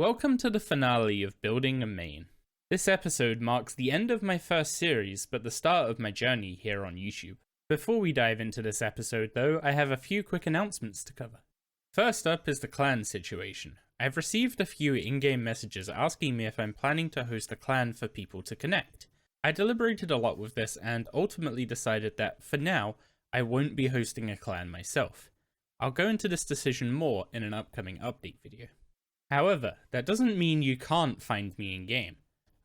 Welcome to the finale of Building a Main. This episode marks the end of my first series, but the start of my journey here on YouTube. Before we dive into this episode though, I have a few quick announcements to cover. First up is the clan situation. I've received a few in-game messages asking me if I'm planning to host a clan for people to connect. I deliberated a lot with this and ultimately decided that, for now, I won't be hosting a clan myself. I'll go into this decision more in an upcoming update video. However, that doesn't mean you can't find me in-game.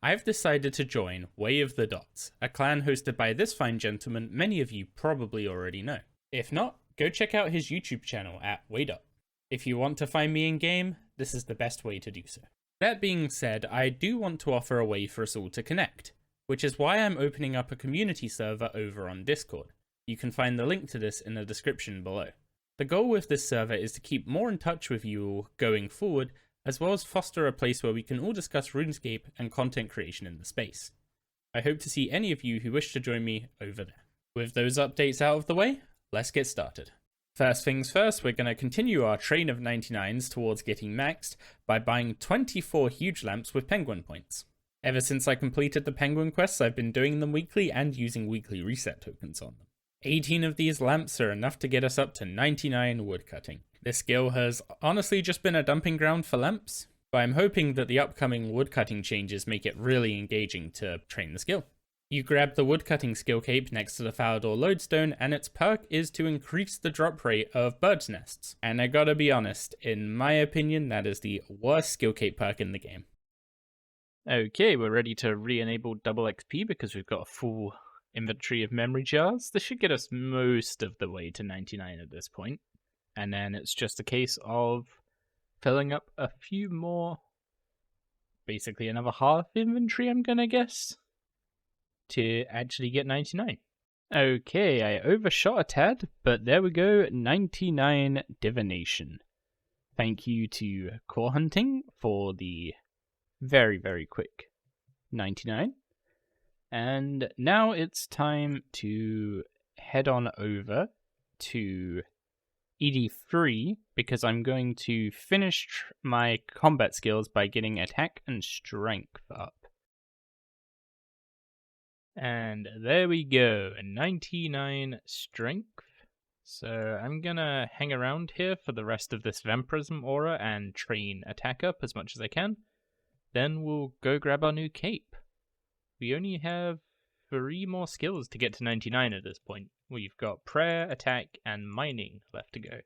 I've decided to join Way of the Dots, a clan hosted by this fine gentleman many of you probably already know. If not, go check out his YouTube channel at Waydot. If you want to find me in-game, this is the best way to do so. That being said, I do want to offer a way for us all to connect, which is why I'm opening up a community server over on Discord. You can find the link to this in the description below. The goal with this server is to keep more in touch with you all going forward, as well as foster a place where we can all discuss RuneScape and content creation in the space. I hope to see any of you who wish to join me over there. With those updates out of the way, let's get started. First things first, we're going to continue our train of 99s towards getting maxed by buying 24 huge lamps with penguin points. Ever since I completed the penguin quests, I've been doing them weekly and using weekly reset tokens on them. 18 of these lamps are enough to get us up to 99 woodcutting. This skill has honestly just been a dumping ground for lamps, but I'm hoping that the upcoming woodcutting changes make it really engaging to train the skill. You grab the woodcutting skill cape next to the Falador lodestone, and its perk is to increase the drop rate of birds' nests. And I gotta be honest, in my opinion, that is the worst skill cape perk in the game. Okay, we're ready to re-enable double XP because we've got a full inventory of memory jars. This should get us most of the way to 99 at this point. And then it's just a case of filling up a few more, basically another half inventory, I'm gonna guess, to actually get 99. Okay, I overshot a tad, but there we go, 99 divination. Thank you to Core Hunting for the very, very quick 99. And now it's time to head on over to ED3 because I'm going to finish my combat skills by getting attack and strength up. And there we go, 99 strength. So I'm gonna hang around here for the rest of this Vampirism aura and train attack up as much as I can. Then we'll go grab our new cape. We only have 3 more skills to get to 99 at this point. We've got prayer, attack, and mining left to go.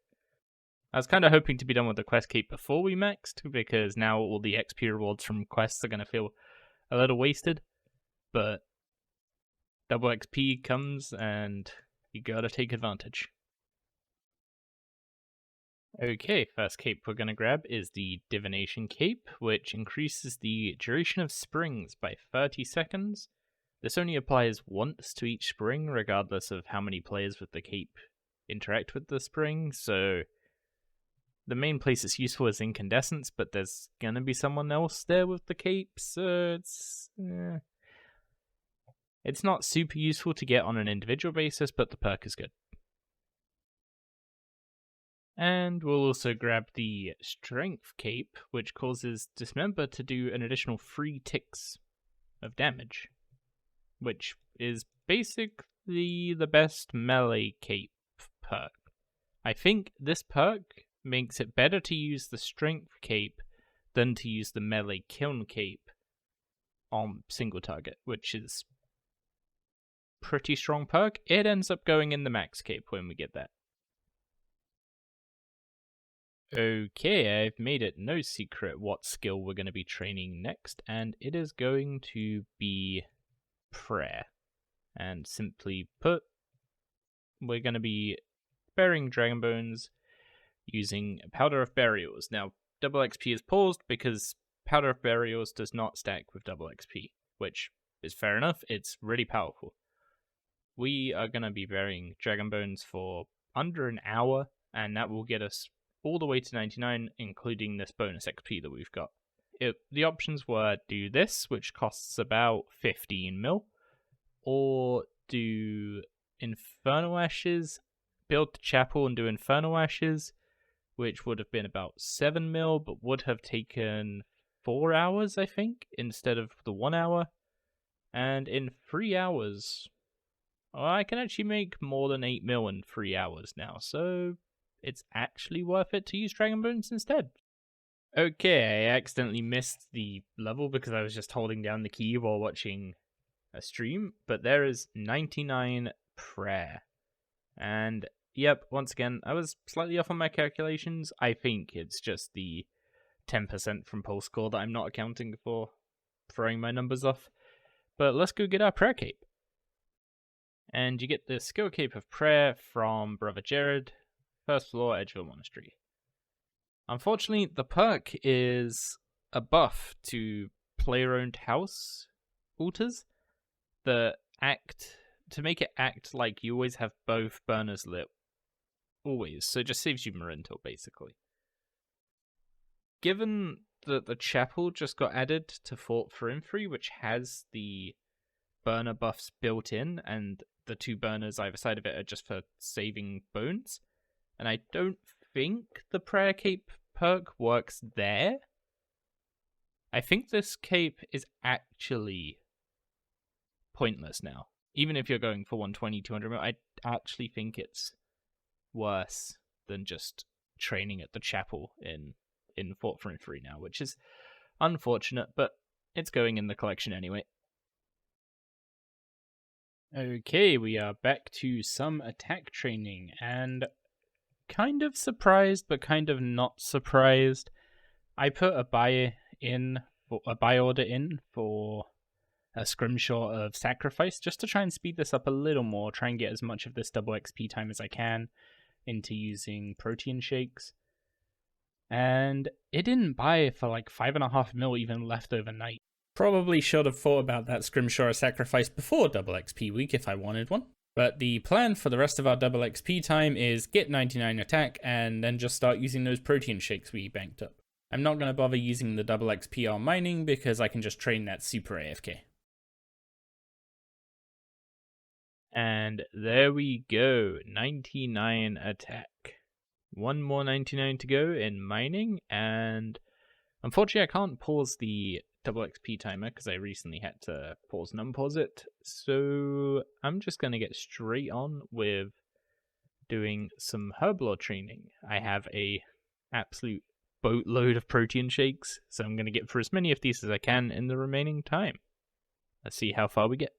I was kind of hoping to be done with the quest cape before we maxed, because now all the XP rewards from quests are going to feel a little wasted. But double XP comes and you gotta take advantage. Okay, first cape we're going to grab is the Divination Cape, which increases the duration of springs by 30 seconds. This only applies once to each spring, regardless of how many players with the cape interact with the spring, so the main place it's useful is Incandescence, but there's going to be someone else there with the cape, so it's not super useful to get on an individual basis, but the perk is good. And we'll also grab the Strength Cape, which causes Dismember to do an additional 3 ticks of damage, which is basically the best melee cape perk. I think this perk makes it better to use the Strength Cape than to use the melee Kiln Cape on single target, which is pretty strong perk. It ends up going in the Max Cape when we get that. Okay, I've made it no secret what skill we're going to be training next, and it is going to be prayer. And simply put, we're going to be burying dragon bones using Powder of Burials. Now, double XP is paused because Powder of Burials does not stack with double XP, which is fair enough, it's really powerful. We are going to be burying dragon bones for under an hour, and that will get us all the way to 99, including this bonus XP that we've got. The options were do this, which costs about 15 mil, or do Infernal Ashes, build the chapel and do Infernal Ashes, which would have been about 7 mil, but would have taken 4 hours, I think, instead of the 1 hour. And in 3 hours, I can actually make more than 8 mil in 3 hours now, so it's actually worth it to use Dragon Bones instead. Okay, I accidentally missed the level because I was just holding down the key while watching a stream, but there is 99 prayer. And yep, once again, I was slightly off on my calculations. I think it's just the 10% from pulse score that I'm not accounting for, throwing my numbers off. But let's go get our prayer cape. And you get the skill cape of prayer from Brother Jared, first floor, Edgeville Monastery. Unfortunately, the perk is a buff to player-owned house altars that act to make it act like you always have both burners lit. Always. So it just saves you Marintal, basically. Given that the chapel just got added to Fort Firinfri, which has the burner buffs built in, and the 2 burners either side of it are just for saving bones, and I don't think the prayer cape perk works there. I think this cape is actually pointless now. Even if you're going for 120, 200 mil, I actually think it's worse than just training at the chapel in Fort Firinfri now, which is unfortunate, but it's going in the collection anyway. Okay, we are back to some attack training, and kind of surprised, but kind of not surprised. I put a buy order in for a scrimshaw of sacrifice, just to try and speed this up a little more, try and get as much of this double XP time as I can into using protein shakes. And it didn't buy for like 5.5 mil even left overnight. Probably should have thought about that scrimshaw of sacrifice before double XP week if I wanted one. But the plan for the rest of our double XP time is get 99 attack and then just start using those protein shakes we banked up. I'm not going to bother using the double XP on mining because I can just train that super AFK. And there we go, 99 attack. One more 99 to go in mining, and unfortunately I can't pause the double XP timer because I recently had to pause and unpause it, so I'm just going to get straight on with doing some Herblore training. I have a absolute boatload of protein shakes, so I'm going to get through as many of these as I can in the remaining time. Let's see how far we get.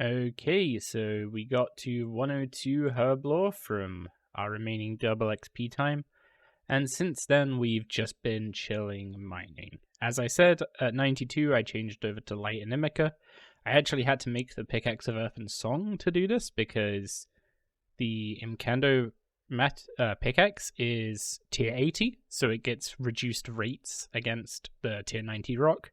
Okay, so we got to 102 Herblore from our remaining double XP time, and since then we've just been chilling mining. As I said, at 92 I changed over to Light Inimica. I actually had to make the Pickaxe of Earth and Song to do this because the Imkando pickaxe is tier 80, so it gets reduced rates against the tier 90 rock.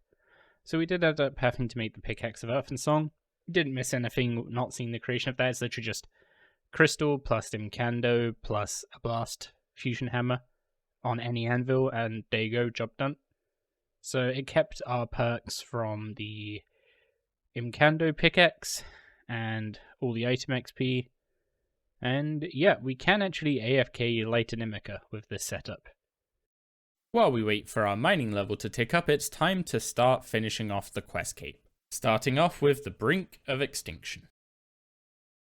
So we did end up having to make the Pickaxe of Earth and Song. Didn't miss anything not seeing the creation of that. It's literally just crystal plus Imkando plus a blast fusion hammer on any anvil, and there you go, job done. So it kept our perks from the Imkando pickaxe and all the item XP, and yeah, we can actually AFK Light Inimica with this setup. While we wait for our mining level to tick up, it's time to start finishing off the quest cape. Starting off with the Brink of Extinction.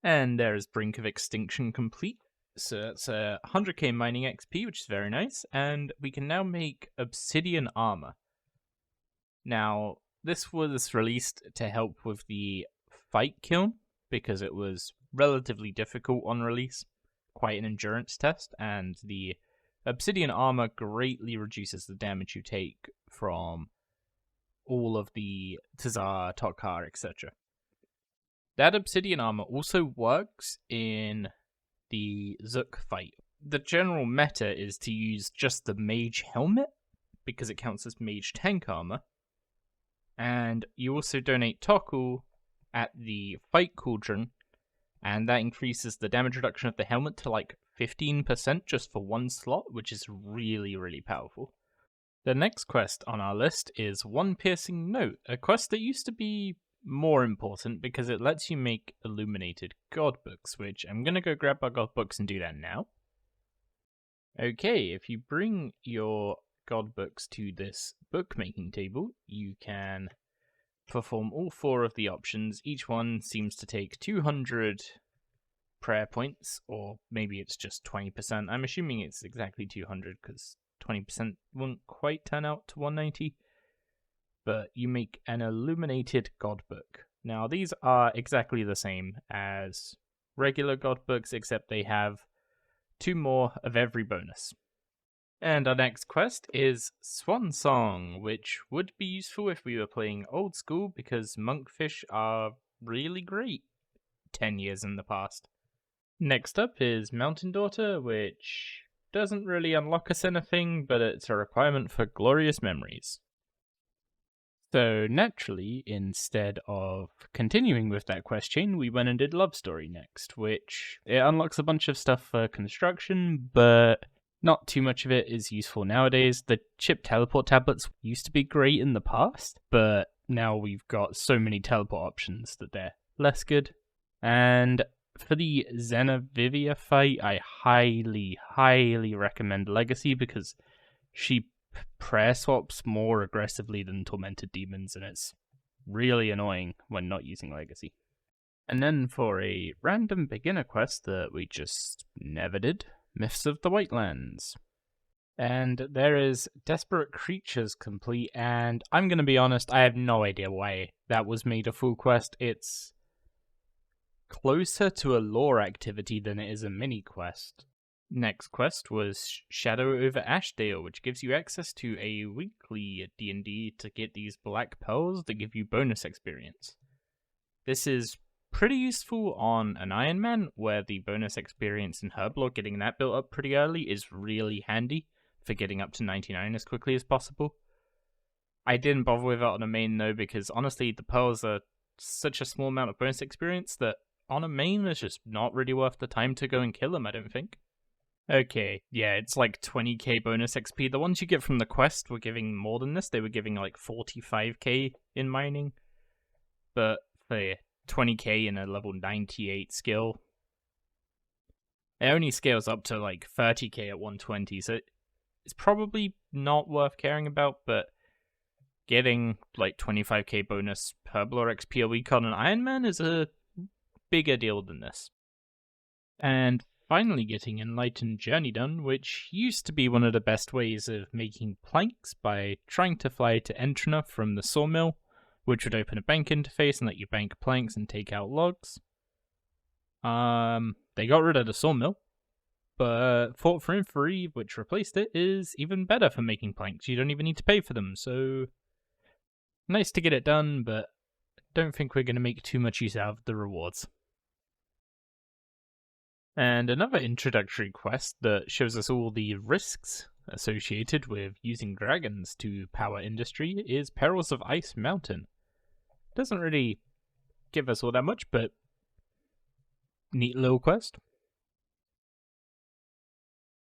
And there is Brink of Extinction complete. So that's 100k mining XP, which is very nice. And we can now make Obsidian Armor. Now, this was released to help with the Fight Kiln, because it was relatively difficult on release. Quite an endurance test, and the Obsidian Armor greatly reduces the damage you take from all of the Tazar, Tok'kar, etc. That Obsidian Armor also works in the Zook fight. The general meta is to use just the Mage Helmet, because it counts as Mage Tank Armor, and you also donate Tokkul at the Fight Cauldron, and that increases the damage reduction of the helmet to like 15% just for one slot, which is really, really powerful. The next quest on our list is One Piercing Note, a quest that used to be more important because it lets you make illuminated god books, which I'm going to go grab our god books and do that now. Okay, if you bring your god books to this bookmaking table, you can perform all 4 of the options. Each one seems to take 200 prayer points, or maybe it's just 20%. I'm assuming it's exactly 200 because 20% won't quite turn out to 190. But you make an illuminated god book. Now, these are exactly the same as regular god books, except they have 2 more of every bonus. And our next quest is Swan Song, which would be useful if we were playing old school because monkfish are really great 10 years in the past. Next up is Mountain Daughter, which doesn't really unlock us anything, but it's a requirement for Glorious Memories. So naturally, instead of continuing with that quest chain, we went and did Love Story next, which it unlocks a bunch of stuff for construction, but not too much of it is useful nowadays. The chip teleport tablets used to be great in the past, but now we've got so many teleport options that they're less good. And for the Xenavivia fight, I highly recommend Legacy because she prayer swaps more aggressively than Tormented Demons, and it's really annoying when not using Legacy. And then for a random beginner quest that we just never did, Myths of the Whitelands. And there is Desperate Creatures complete, and I'm going to be honest, I have no idea why that was made a full quest. It's closer to a lore activity than it is a mini quest. Next quest was Shadow over Ashdale, which gives you access to a weekly D&D to get these black pearls that give you bonus experience. This is pretty useful on an Iron Man, where the bonus experience in Herblore, getting that built up pretty early, is really handy for getting up to 99 as quickly as possible. I didn't bother with it on a main though, because honestly the pearls are such a small amount of bonus experience that on a main it's just not really worth the time to go and kill them, I don't think. Okay, yeah, it's like 20k bonus XP. The ones you get from the quest were giving more than this. They were giving like 45k in mining. But for 20k in a level 98 skill, it only scales up to like 30k at 120. So it's probably not worth caring about, but getting like 25k bonus Herblore XP a week on an Iron Man is a bigger deal than this. And finally getting Enlightened Journey done, which used to be one of the best ways of making planks by trying to fly to Entrina from the sawmill, which would open a bank interface and let you bank planks and take out logs. They got rid of the sawmill, but Fort for Inferi, which replaced it, is even better for making planks. You don't even need to pay for them, so nice to get it done, but don't think we're going to make too much use out of the rewards. And another introductory quest that shows us all the risks associated with using dragons to power industry is Perils of Ice Mountain. Doesn't really give us all that much, but neat little quest.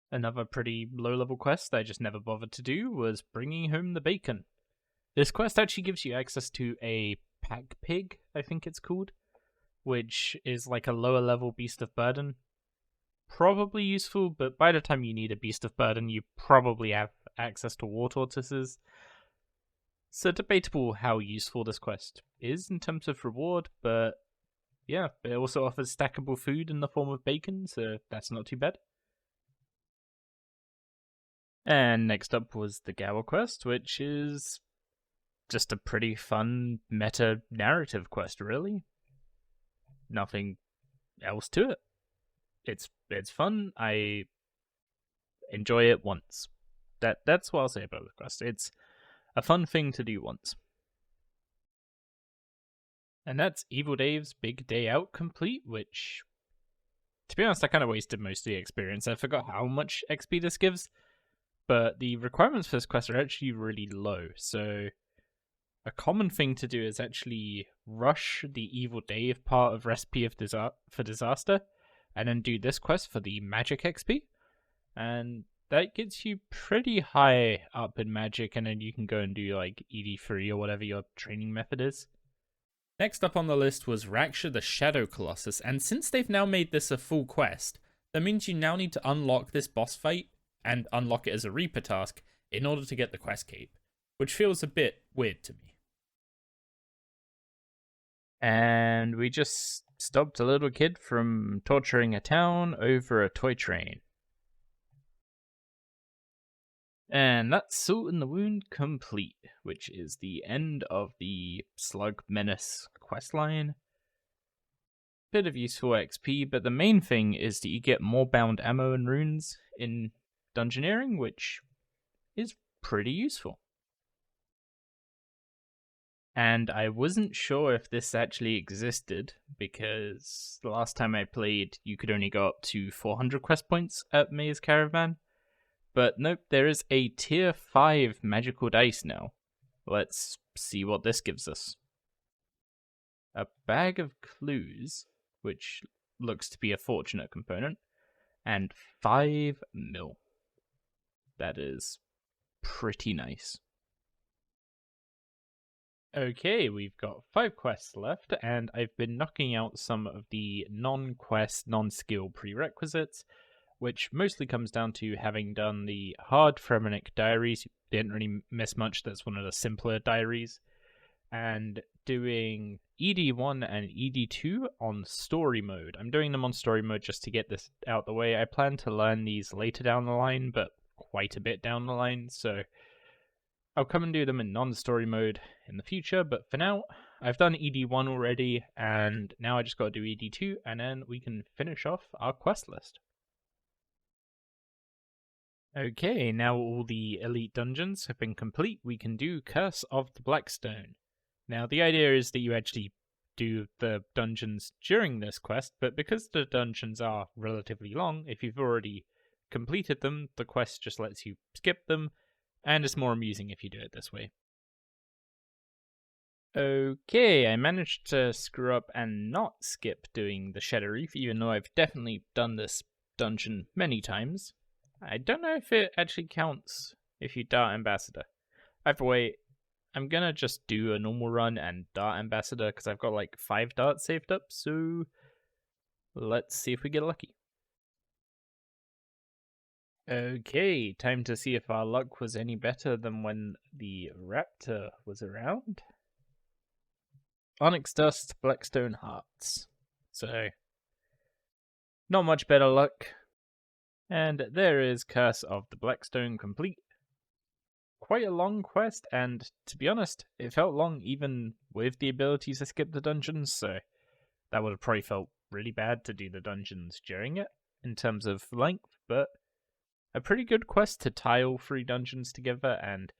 Another pretty low-level quest I just never bothered to do was Bringing Home the Bacon. This quest actually gives you access to a pack pig, I think it's called, which is like a lower-level Beast of Burden. Probably useful, but by the time you need a Beast of Burden, you probably have access to war tortoises. So debatable how useful this quest is in terms of reward, but yeah, it also offers stackable food in the form of bacon, so that's not too bad. And next up was the Gower quest, which is just a pretty fun meta-narrative quest, really. Nothing else to it. It's fun. I enjoy it once. That's what I'll say about the quest. It's a fun thing to do once. And that's Evil Dave's Big Day Out complete, which, to be honest, I kind of wasted most of the experience. I forgot how much XP this gives, but the requirements for this quest are actually really low. So a common thing to do is actually rush the Evil Dave part of Recipe for Disaster, and then do this quest for the magic XP, and that gets you pretty high up in magic, and then you can go and do like ED3 or whatever your training method is. Next up on the list was Raksha the Shadow Colossus, and since they've now made this a full quest, that means you now need to unlock this boss fight and unlock it as a Reaper task in order to get the quest cape, which feels a bit weird to me. And we just stopped a little kid from torturing a town over a toy train. And that's Salt in the Wound complete, which is the end of the Slug Menace questline. Bit of useful XP, but the main thing is that you get more bound ammo and runes in Dungeoneering, which is pretty useful. And I wasn't sure if this actually existed, because the last time I played, you could only go up to 400 quest points at Maze Caravan. But nope, there is a tier 5 magical dice now. Let's see what this gives us. A bag of clues, which looks to be a fortunate component, and 5 mil. That is pretty nice. Okay, we've got 5 quests left, and I've been knocking out some of the non-quest, non-skill prerequisites, which mostly comes down to having done the hard Fremennik diaries. You didn't really miss much, that's one of the simpler diaries. And doing ED1 and ED2 on story mode. I'm doing them on story mode just to get this out the way. I plan to learn these later down the line, but quite a bit down the line, so I'll come and do them in non-story mode in the future, but for now, I've done ED1 already, and now I just gotta do ED2, and then we can finish off our quest list. Okay, now all the elite dungeons have been complete, we can do Curse of the Blackstone. Now, the idea is that you actually do the dungeons during this quest, but because the dungeons are relatively long, if you've already completed them, the quest just lets you skip them, and it's more amusing if you do it this way. Okay, I managed to screw up and not skip doing the Shadow Reef, even though I've definitely done this dungeon many times. I don't know if it actually counts if you Dart Ambassador. Either way, I'm gonna just do a normal run and Dart Ambassador because I've got like 5 darts saved up, so let's see if we get lucky. Okay, time to see if our luck was any better than when the Raptor was around. Onyx Dust, Blackstone Hearts. So, not much better luck. And there is Curse of the Blackstone complete. Quite a long quest, and to be honest, it felt long even with the ability to skip the dungeons, so that would have probably felt really bad to do the dungeons during it, in terms of length, but a pretty good quest to tie all 3 dungeons together, and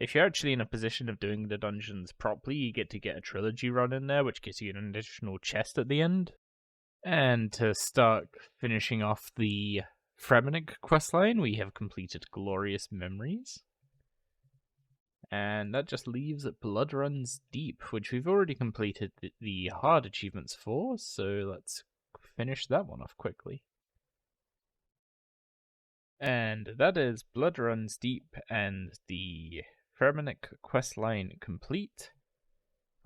if you're actually in a position of doing the dungeons properly, you get to get a trilogy run in there, which gives you an additional chest at the end. And to start finishing off the Fremennik questline, we have completed Glorious Memories. And that just leaves Blood Runs Deep, which we've already completed the hard achievements for, so let's finish that one off quickly. And that is Blood Runs Deep and the Fremennik questline complete.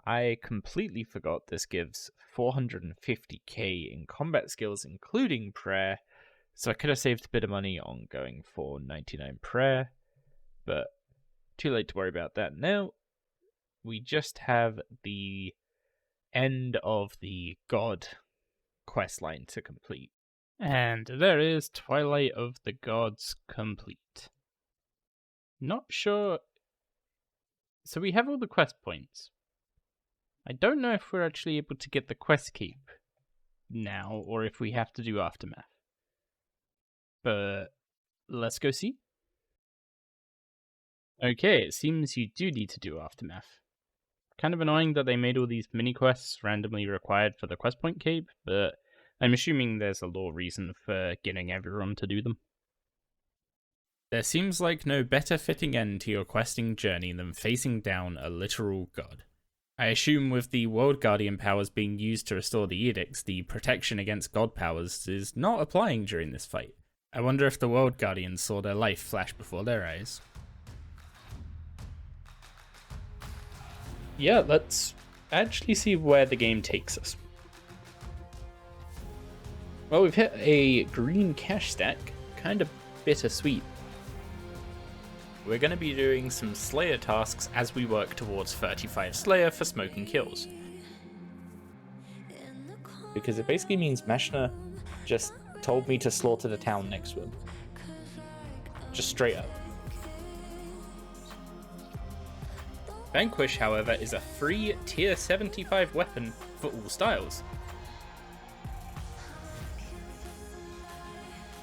I completely forgot this gives 450k in combat skills, including prayer, so I could have saved a bit of money on going for 99 prayer, but too late to worry about that now. We just have the end of the God questline to complete. And there is Twilight of the Gods complete. Not sure. So we have all the quest points. I don't know if we're actually able to get the quest keep now, or if we have to do Aftermath. But let's go see. Okay, it seems you do need to do Aftermath. Kind of annoying that they made all these mini-quests randomly required for the quest point cape, but I'm assuming there's a lore reason for getting everyone to do them. There seems like no better fitting end to your questing journey than facing down a literal god. I assume with the World Guardian powers being used to restore the edicts, the protection against god powers is not applying during this fight. I wonder if the World Guardians saw their life flash before their eyes. Yeah, let's actually see where the game takes us. Well, we've hit a green cash stack, kind of bittersweet. we're going to be doing some Slayer tasks as we work towards 35 Slayer for smoking kills. Because it basically means Meshna just told me to slaughter the town next to him. Just straight up. Vanquish, however, is a free tier 75 weapon for all styles.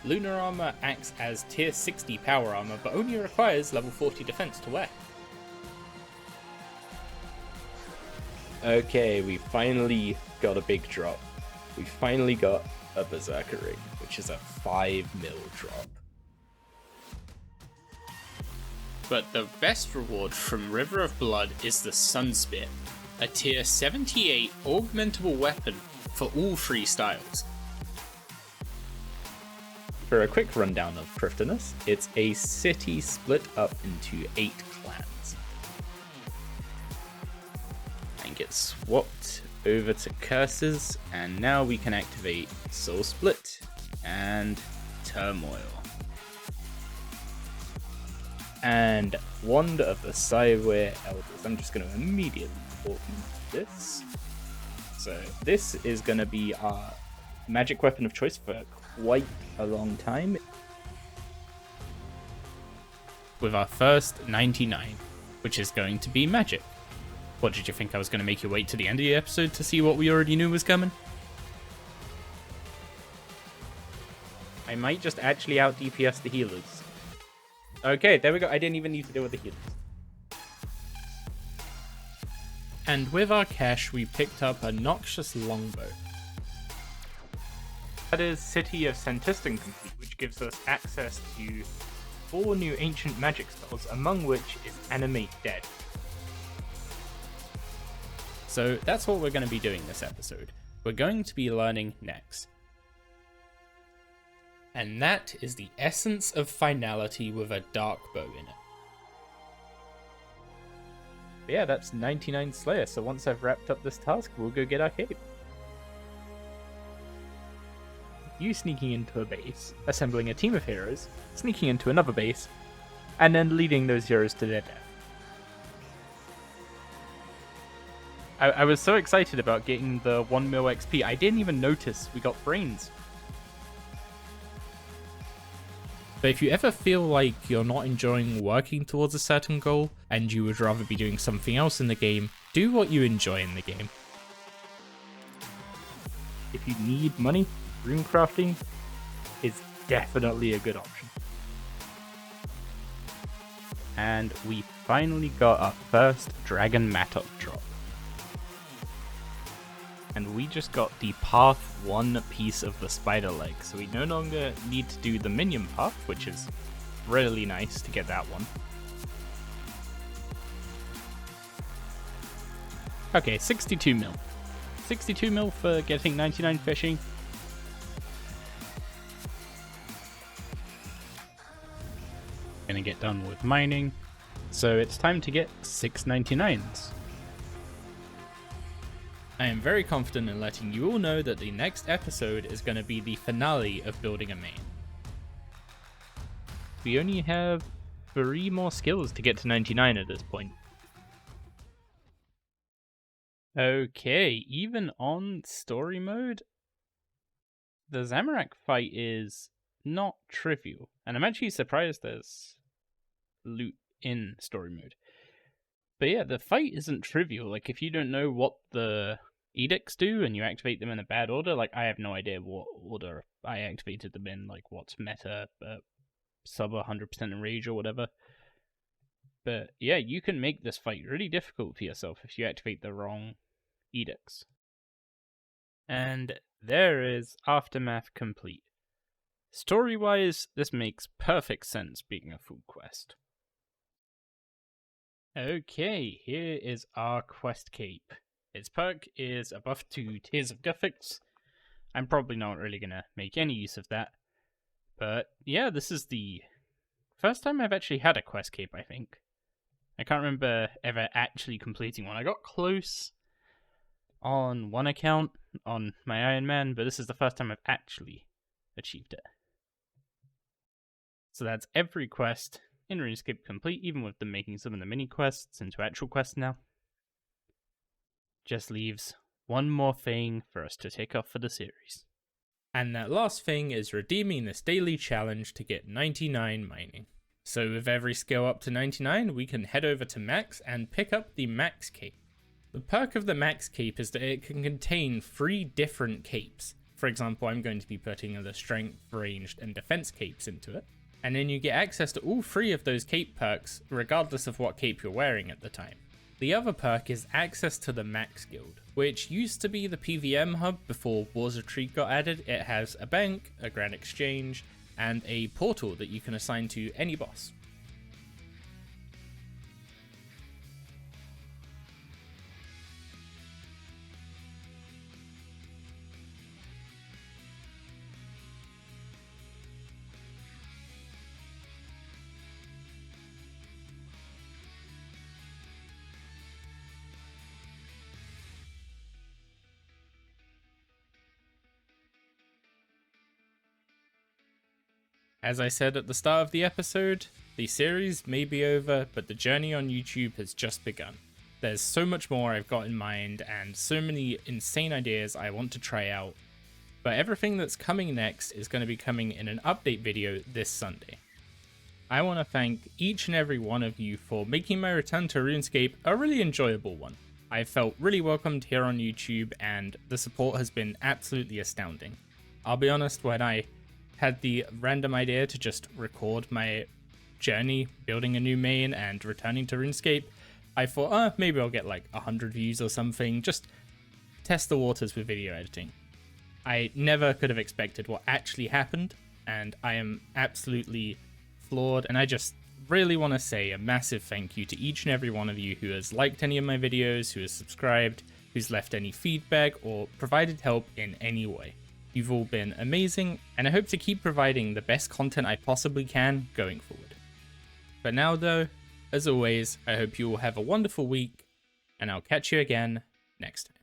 Lunar Armor acts as tier 60 power armor, but only requires level 40 defense to wear. Okay, we finally got a big drop. We finally got a Berserker Ring, which is a 5 mil drop. But the best reward from River of Blood is the Sunspit, a tier 78 augmentable weapon for all 3 styles. For a quick rundown of Craftiness, it's a city split up into 8 clans. And get swapped over to Curses, and now we can activate Soul Split and Turmoil. And Wand of the Cyware Elders. I'm just going to immediately open this. So this is going to be our magic weapon of choice for quite a long time. With our first 99, which is going to be magic. What, did you think I was going to make you wait to the end of the episode to see what we already knew was coming? I might just actually out DPS the healers. Okay, there we go. I didn't even need to deal with the healers. And with our cash, we picked up a Noxious Longbow. That is City of Santistan complete, which gives us access to 4 new ancient magic spells, among which is Animate Dead. So that's what we're going to be doing this episode. We're going to be learning Nex. And that is the essence of finality with a dark bow in it. But yeah, that's 99 Slayer, so once I've wrapped up this task, we'll go get our cape. You sneaking into a base, assembling a team of heroes, sneaking into another base, and then leading those heroes to their death. I was so excited about getting the 1 mil XP, I didn't even notice we got brains. But if you ever feel like you're not enjoying working towards a certain goal, and you would rather be doing something else in the game, do what you enjoy in the game. If you need money, runecrafting is definitely a good option. And we finally got our first Dragon Mattock drop. And we just got the path 1 piece of the spider leg, so we no longer need to do the minion path, which is really nice to get that one. Okay, 62 mil. 62 mil for getting 99 fishing. Gonna get done with mining, so it's time to get 699s. I am very confident in letting you all know that the next episode is going to be the finale of building a main. We only have 3 more skills to get to 99 at this point. Okay, even on story mode, the Zamorak fight is not trivial, and I'm actually surprised there's loot in story mode. But yeah, the fight isn't trivial. Like, if you don't know what the edicts do and you activate them in a bad order, like, I have no idea what order I activated them in, like what's meta, sub 100% enrage or whatever. But yeah, you can make this fight really difficult for yourself if you activate the wrong edicts. And there is Aftermath complete. Story-wise, this makes perfect sense being a full quest. Okay, here is our quest cape. Its perk is a buff to Tears of Guthix. I'm probably not really going to make any use of that. But yeah, this is the first time I've actually had a quest cape, I think. I can't remember ever actually completing one. I got close on one account, on my Iron Man, but this is the first time I've actually achieved it. So that's every quest in RuneScape Complete, even with them making some of the mini quests into actual quests now. Just leaves one more thing for us to take off for the series. And that last thing is redeeming this daily challenge to get 99 mining. So with every skill up to 99, we can head over to Max and pick up the Max Cape. The perk of the Max Cape is that it can contain 3 different capes. For example, I'm going to be putting the Strength, Ranged, and Defense capes into it. And then you get access to all 3 of those cape perks, regardless of what cape you're wearing at the time. The other perk is access to the Max Guild, which used to be the PVM hub before Wars of Retreat got added. It has a bank, a Grand Exchange, and a portal that you can assign to any boss. As I said at the start of the episode, the series may be over, but the journey on YouTube has just begun. There's so much more I've got in mind and so many insane ideas I want to try out, but everything that's coming next is going to be coming in an update video this Sunday. I want to thank each and every one of you for making my return to RuneScape a really enjoyable one. I felt really welcomed here on YouTube and the support has been absolutely astounding. I'll be honest, when I had the random idea to just record my journey building a new main and returning to RuneScape, I thought, maybe I'll get like 100 views or something, just test the waters with video editing. I never could have expected what actually happened, and I am absolutely floored, and I just really want to say a massive thank you to each and every one of you who has liked any of my videos, who has subscribed, who's left any feedback, or provided help in any way. You've all been amazing, and I hope to keep providing the best content I possibly can going forward. But now though, as always, I hope you all have a wonderful week, and I'll catch you again next time.